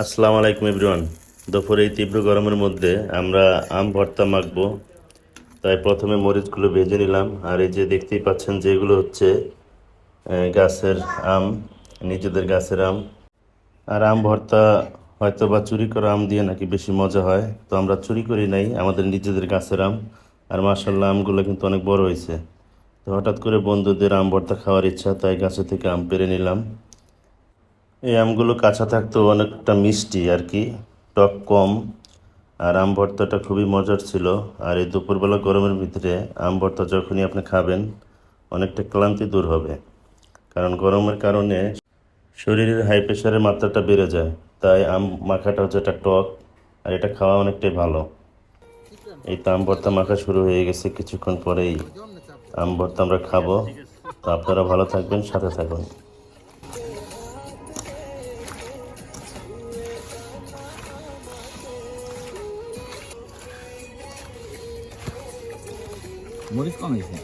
আসসালামু আলাইকুম এভরিওয়ান। দুপুরে এই তীব্র গরমের মধ্যে আমরা আম ভর্তা মাখবো। তাই প্রথমে মরিচগুলো ভেজে নিলাম। আর এই যে দেখতেই পাচ্ছেন যে এগুলো হচ্ছে গাছের আম, নিজেদের গাছের আম। আর আম ভর্তা হয়তো বা চুরি করা আম দিয়ে নাকি বেশি মজা হয়, তো আমরা চুরি করি নাই, আমাদের নিজেদের গাছের আম। আর মাশাল্লাহ আমগুলো কিন্তু অনেক বড় হয়েছে। তো হঠাৎ করে বন্ধুদের আম ভর্তা খাওয়ার ইচ্ছা, তাই গাছে থেকে আম পেড়ে নিলাম। এই আমগুলো কাঁচা থাকতেও অনেকটা মিষ্টি আর কি, টক কম। আর আম ভর্তাটা খুবই মজার ছিল। আর এই দুপুরবেলা গরমের ভিতরে আম ভর্তা যখনই আপনি খাবেন, অনেকটা ক্লান্তি দূর হবে। কারণ গরমের কারণে শরীরের হাই প্রেশারের মাত্রাটা বেড়ে যায়। তাই আম মাখাটা হচ্ছে একটা টক, আর এটা খাওয়া অনেকটাই ভালো। এই তো আম ভর্তা মাখা শুরু হয়ে গেছে, কিছুক্ষণ পরেই আম ভর্তা আমরা খাবো। তো আপনারা ভালো থাকবেন, সাথে থাকুন। মরিচ কম হয়েছে।